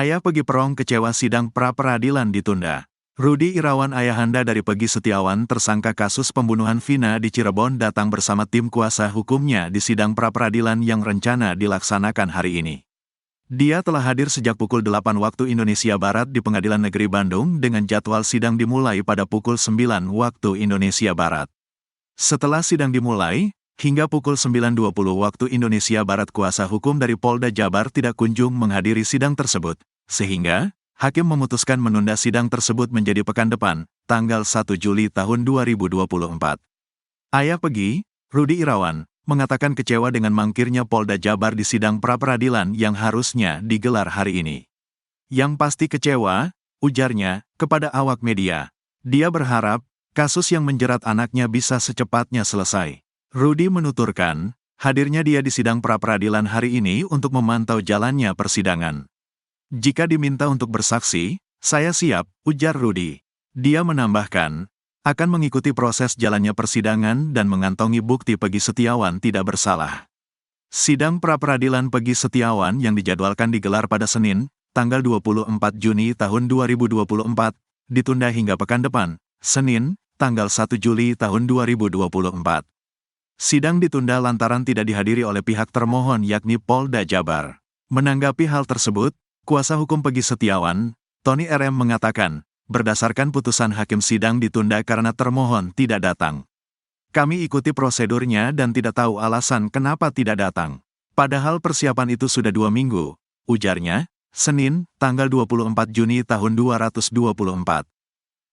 Ayah Pegi Perong kecewa sidang pra-peradilan ditunda. Rudi Irawan ayahanda dari Pegi Setiawan tersangka kasus pembunuhan Vina di Cirebon datang bersama tim kuasa hukumnya di sidang pra-peradilan yang rencana dilaksanakan hari ini. Dia telah hadir sejak pukul 8 waktu Indonesia Barat di Pengadilan Negeri Bandung dengan jadwal sidang dimulai pada pukul 9 waktu Indonesia Barat. Setelah sidang dimulai, hingga pukul 9.20 waktu Indonesia Barat kuasa hukum dari Polda Jabar tidak kunjung menghadiri sidang tersebut, sehingga hakim memutuskan menunda sidang tersebut menjadi pekan depan, tanggal 1 Juli tahun 2024. Ayah Pegi, Rudi Irawan, mengatakan kecewa dengan mangkirnya Polda Jabar di sidang pra-peradilan yang harusnya digelar hari ini. Yang pasti kecewa, ujarnya, kepada awak media. Dia berharap, kasus yang menjerat anaknya bisa secepatnya selesai. Rudi menuturkan, hadirnya dia di sidang pra-peradilan hari ini untuk memantau jalannya persidangan. Jika diminta untuk bersaksi, saya siap, ujar Rudi. Dia menambahkan, akan mengikuti proses jalannya persidangan dan mengantongi bukti Pegi Setiawan tidak bersalah. Sidang pra-peradilan Pegi Setiawan yang dijadwalkan digelar pada Senin, tanggal 24 Juni tahun 2024, ditunda hingga pekan depan, Senin, tanggal 1 Juli tahun 2024. Sidang ditunda lantaran tidak dihadiri oleh pihak termohon yakni Polda Jabar. Menanggapi hal tersebut, kuasa hukum Pegi Setiawan, Tony RM mengatakan, berdasarkan putusan hakim sidang ditunda karena termohon tidak datang. Kami ikuti prosedurnya dan tidak tahu alasan kenapa tidak datang. Padahal persiapan itu sudah 2 minggu, ujarnya, Senin, tanggal 24 Juni tahun 2024.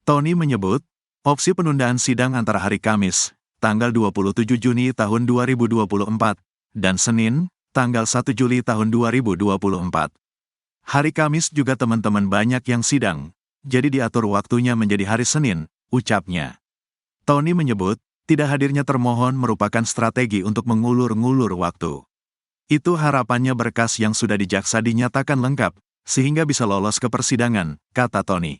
Tony menyebut, opsi penundaan sidang antara hari Kamis, tanggal 27 Juni tahun 2024, dan Senin, tanggal 1 Juli tahun 2024. Hari Kamis juga teman-teman banyak yang sidang, jadi diatur waktunya menjadi hari Senin, ucapnya. Tony menyebut, tidak hadirnya termohon merupakan strategi untuk mengulur-ngulur waktu. Itu harapannya berkas yang sudah dijaksa dinyatakan lengkap, sehingga bisa lolos ke persidangan, kata Tony.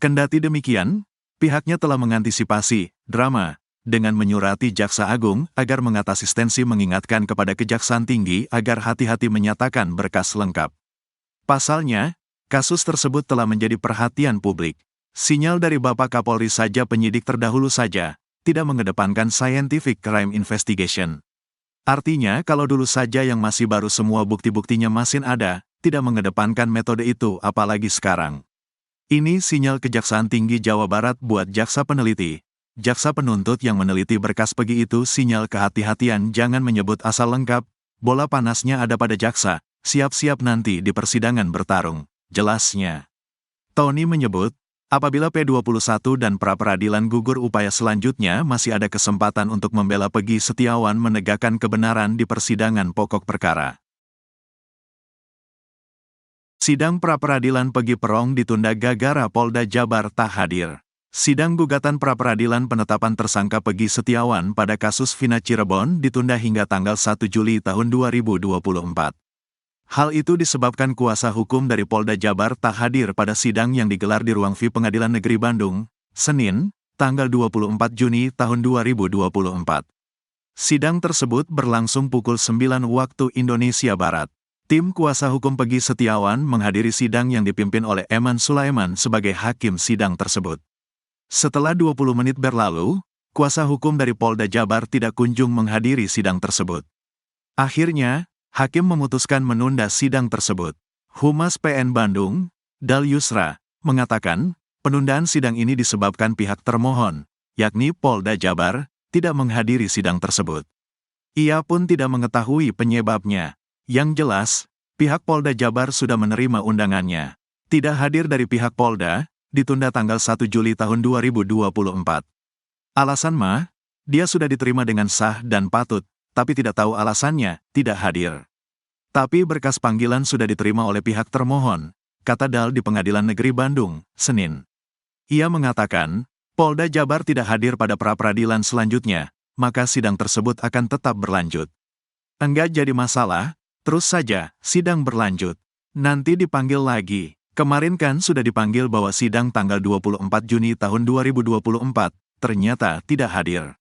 Kendati demikian, pihaknya telah mengantisipasi drama dengan menyurati Jaksa Agung agar mengatasi tensi mengingatkan kepada Kejaksaan Tinggi agar hati-hati menyatakan berkas lengkap. Pasalnya, kasus tersebut telah menjadi perhatian publik. Sinyal dari Bapak Kapolri saja penyidik terdahulu saja, tidak mengedepankan scientific crime investigation. Artinya kalau dulu saja yang masih baru semua bukti-buktinya masih ada, tidak mengedepankan metode itu apalagi sekarang. Ini sinyal Kejaksaan Tinggi Jawa Barat buat jaksa peneliti. Jaksa penuntut yang meneliti berkas Pegi itu sinyal kehati-hatian jangan menyebut asal lengkap, bola panasnya ada pada jaksa. Siap-siap nanti di persidangan bertarung, jelasnya. Tony menyebut, apabila P21 dan pra-peradilan gugur upaya selanjutnya masih ada kesempatan untuk membela Pegi Setiawan menegakkan kebenaran di persidangan pokok perkara. Sidang pra-peradilan Pegi Perong ditunda gara-gara Polda Jabar tak hadir. Sidang gugatan pra-peradilan penetapan tersangka Pegi Setiawan pada kasus Vina Cirebon ditunda hingga tanggal 1 Juli tahun 2024. Hal itu disebabkan kuasa hukum dari Polda Jabar tak hadir pada sidang yang digelar di ruang VIP Pengadilan Negeri Bandung, Senin, tanggal 24 Juni tahun 2024. Sidang tersebut berlangsung pukul 9 waktu Indonesia Barat. Tim kuasa hukum Pegi Setiawan menghadiri sidang yang dipimpin oleh Eman Sulaiman sebagai hakim sidang tersebut. Setelah 20 menit berlalu, kuasa hukum dari Polda Jabar tidak kunjung menghadiri sidang tersebut. Akhirnya, hakim memutuskan menunda sidang tersebut. Humas PN Bandung, Dal Yusra, mengatakan, penundaan sidang ini disebabkan pihak termohon, yakni Polda Jabar, tidak menghadiri sidang tersebut. Ia pun tidak mengetahui penyebabnya. Yang jelas, pihak Polda Jabar sudah menerima undangannya. Tidak hadir dari pihak Polda, ditunda tanggal 1 Juli tahun 2024. Alasan dia sudah diterima dengan sah dan patut, tapi tidak tahu alasannya, tidak hadir. Tapi berkas panggilan sudah diterima oleh pihak termohon, kata Dal di Pengadilan Negeri Bandung, Senin. Ia mengatakan, Polda Jabar tidak hadir pada pra-peradilan selanjutnya, maka sidang tersebut akan tetap berlanjut. Enggak jadi masalah, terus saja, sidang berlanjut. Nanti dipanggil lagi. Kemarin kan sudah dipanggil bahwa sidang tanggal 24 Juni tahun 2024, ternyata tidak hadir.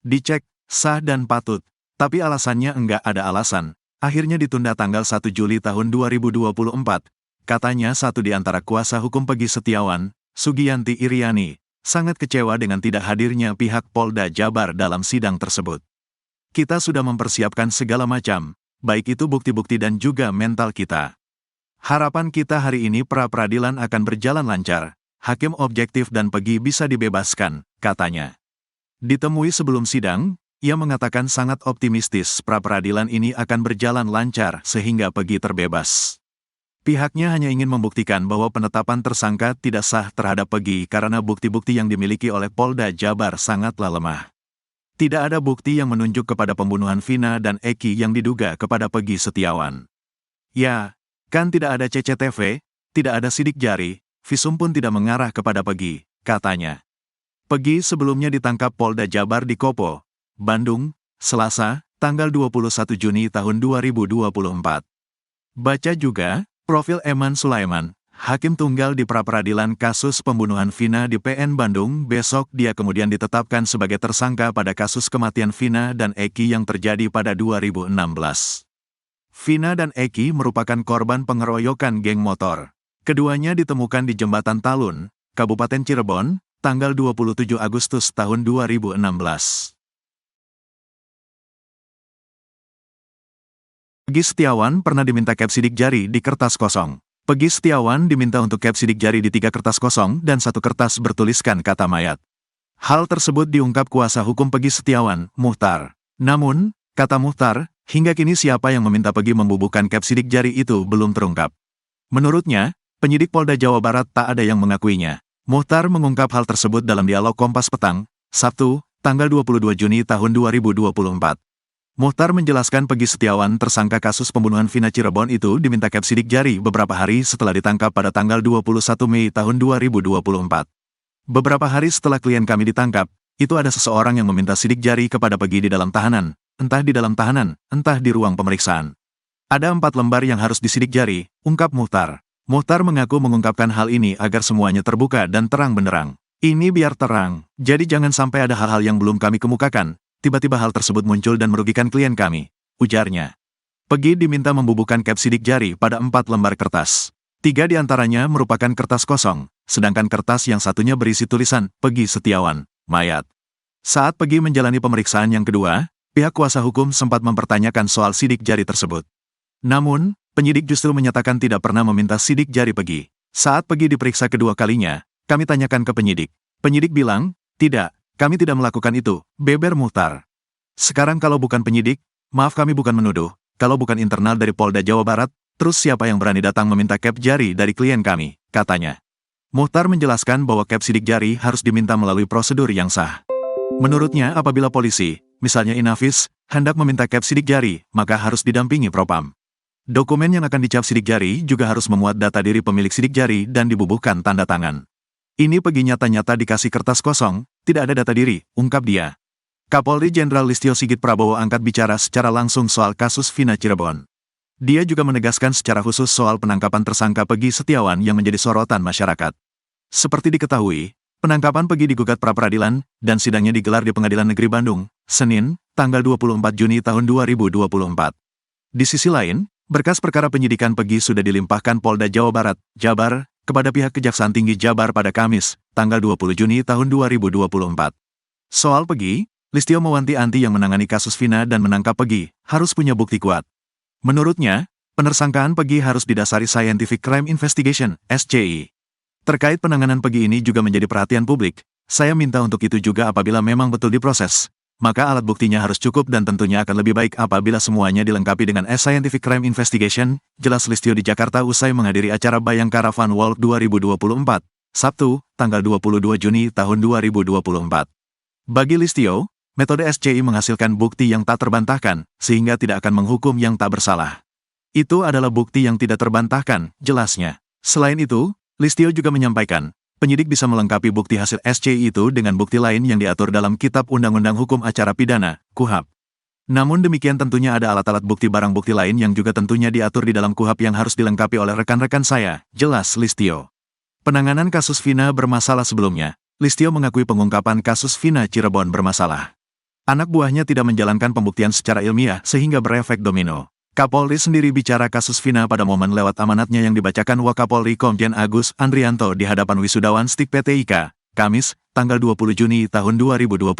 Dicek, sah dan patut. Tapi alasannya enggak ada alasan, akhirnya ditunda tanggal 1 Juli tahun 2024, katanya satu di antara kuasa hukum Peggy Setiawan, Sugiyanti Iriani, sangat kecewa dengan tidak hadirnya pihak Polda Jabar dalam sidang tersebut. Kita sudah mempersiapkan segala macam, baik itu bukti-bukti dan juga mental kita. Harapan kita hari ini pra-peradilan akan berjalan lancar, hakim objektif dan Peggy bisa dibebaskan, katanya. Ditemui sebelum sidang, ia mengatakan sangat optimistis pra-peradilan ini akan berjalan lancar sehingga Peggy terbebas. Pihaknya hanya ingin membuktikan bahwa penetapan tersangka tidak sah terhadap Peggy karena bukti-bukti yang dimiliki oleh Polda Jabar sangatlah lemah. Tidak ada bukti yang menunjuk kepada pembunuhan Vina dan Eki yang diduga kepada Peggy Setiawan. Ya, kan tidak ada CCTV, tidak ada sidik jari, visum pun tidak mengarah kepada Peggy, katanya. Peggy sebelumnya ditangkap Polda Jabar di Kopo, Bandung, Selasa, tanggal 21 Juni tahun 2024. Baca juga, profil Eman Sulaiman, hakim tunggal di pra-peradilan kasus pembunuhan Vina di PN Bandung. Besok dia kemudian ditetapkan sebagai tersangka pada kasus kematian Vina dan Eki yang terjadi pada 2016. Vina dan Eki merupakan korban pengeroyokan geng motor. Keduanya ditemukan di Jembatan Talun, Kabupaten Cirebon, tanggal 27 Agustus tahun 2016. Peggy Setiawan pernah diminta cap sidik jari di kertas kosong. Peggy Setiawan diminta untuk cap sidik jari di 3 kertas kosong dan 1 kertas bertuliskan kata mayat. Hal tersebut diungkap kuasa hukum Peggy Setiawan, Muhtar. Namun, kata Muhtar, hingga kini siapa yang meminta Peggy membubuhkan cap sidik jari itu belum terungkap. Menurutnya, penyidik Polda Jawa Barat tak ada yang mengakuinya. Muhtar mengungkap hal tersebut dalam dialog Kompas Petang, Sabtu, tanggal 22 Juni tahun 2024. Muhtar menjelaskan Peggy Setiawan tersangka kasus pembunuhan Vina Cirebon itu diminta cap sidik jari beberapa hari setelah ditangkap pada tanggal 21 Mei tahun 2024. Beberapa hari setelah klien kami ditangkap, itu ada seseorang yang meminta sidik jari kepada Peggy di dalam tahanan, entah di dalam tahanan, entah di ruang pemeriksaan. Ada 4 lembar yang harus disidik jari, ungkap Muhtar. Muhtar mengaku mengungkapkan hal ini agar semuanya terbuka dan terang benderang. Ini biar terang, jadi jangan sampai ada hal-hal yang belum kami kemukakan. Tiba-tiba hal tersebut muncul dan merugikan klien kami, ujarnya. Peggy diminta membubuhkan cap sidik jari pada 4 lembar kertas. 3 diantaranya merupakan kertas kosong, sedangkan kertas yang satunya berisi tulisan Peggy Setiawan, mayat. Saat Peggy menjalani pemeriksaan yang kedua, pihak kuasa hukum sempat mempertanyakan soal sidik jari tersebut. Namun, penyidik justru menyatakan tidak pernah meminta sidik jari Peggy. Saat Peggy diperiksa kedua kalinya, kami tanyakan ke penyidik. Penyidik bilang, tidak. Kami tidak melakukan itu, beber Muhtar. Sekarang kalau bukan penyidik, maaf kami bukan menuduh, kalau bukan internal dari Polda Jawa Barat, terus siapa yang berani datang meminta cap jari dari klien kami, katanya. Muhtar menjelaskan bahwa cap sidik jari harus diminta melalui prosedur yang sah. Menurutnya apabila polisi, misalnya Inavis, hendak meminta cap sidik jari, maka harus didampingi Propam. Dokumen yang akan dicap sidik jari juga harus memuat data diri pemilik sidik jari dan dibubuhkan tanda tangan. Ini Peggy nyata-nyata dikasih kertas kosong, tidak ada data diri, ungkap dia. Kapolri Jenderal Listio Sigit Prabowo angkat bicara secara langsung soal kasus Vina Cirebon. Dia juga menegaskan secara khusus soal penangkapan tersangka Peggy Setiawan yang menjadi sorotan masyarakat. Seperti diketahui, penangkapan Peggy digugat pra-peradilan, dan sidangnya digelar di Pengadilan Negeri Bandung, Senin, tanggal 24 Juni tahun 2024. Di sisi lain, berkas perkara penyidikan Peggy sudah dilimpahkan Polda Jawa Barat, Jabar, kepada pihak Kejaksaan Tinggi Jabar pada Kamis, tanggal 20 Juni tahun 2024. Soal Peggy, Listio mewanti-wanti yang menangani kasus Vina dan menangkap Peggy, harus punya bukti kuat. Menurutnya, penersangkaan Peggy harus didasari Scientific Crime Investigation, SCI. Terkait penanganan Peggy ini juga menjadi perhatian publik, saya minta untuk itu juga apabila memang betul diproses. Maka alat buktinya harus cukup dan tentunya akan lebih baik apabila semuanya dilengkapi dengan Scientific Crime Investigation, jelas Listio di Jakarta usai menghadiri acara Bayangkara Fun Walk 2024, Sabtu, tanggal 22 Juni tahun 2024. Bagi Listio, metode SCI menghasilkan bukti yang tak terbantahkan, sehingga tidak akan menghukum yang tak bersalah. Itu adalah bukti yang tidak terbantahkan, jelasnya. Selain itu, Listio juga menyampaikan, penyidik bisa melengkapi bukti hasil SCI itu dengan bukti lain yang diatur dalam Kitab Undang-Undang Hukum Acara Pidana, KUHAP. Namun demikian tentunya ada alat-alat bukti barang bukti lain yang juga tentunya diatur di dalam KUHAP yang harus dilengkapi oleh rekan-rekan saya, jelas Listio. Penanganan kasus Vina bermasalah sebelumnya, Listio mengakui pengungkapan kasus Vina Cirebon bermasalah. Anak buahnya tidak menjalankan pembuktian secara ilmiah sehingga berefek domino. Kapolri sendiri bicara kasus Vina pada momen lewat amanatnya yang dibacakan Wakapolri Komjen Agus Andrianto di hadapan wisudawan STIK PT IKA, Kamis, tanggal 20 Juni tahun 2024.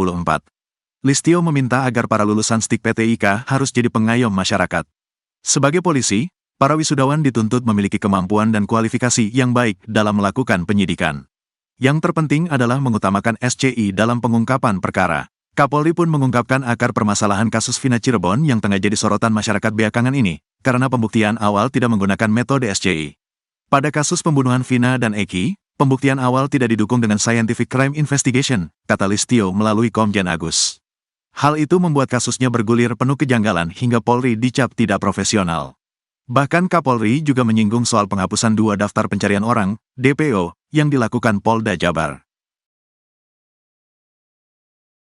Listio meminta agar para lulusan STIK PT IKA harus jadi pengayom masyarakat. Sebagai polisi, para wisudawan dituntut memiliki kemampuan dan kualifikasi yang baik dalam melakukan penyidikan. Yang terpenting adalah mengutamakan SCI dalam pengungkapan perkara. Kapolri pun mengungkapkan akar permasalahan kasus Vina Cirebon yang tengah jadi sorotan masyarakat belakangan ini, karena pembuktian awal tidak menggunakan metode SCI. Pada kasus pembunuhan Vina dan Eki, pembuktian awal tidak didukung dengan scientific crime investigation, kata Listio melalui Komjen Agus. Hal itu membuat kasusnya bergulir penuh kejanggalan hingga Polri dicap tidak profesional. Bahkan Kapolri juga menyinggung soal penghapusan 2 daftar pencarian orang, DPO, yang dilakukan Polda Jabar.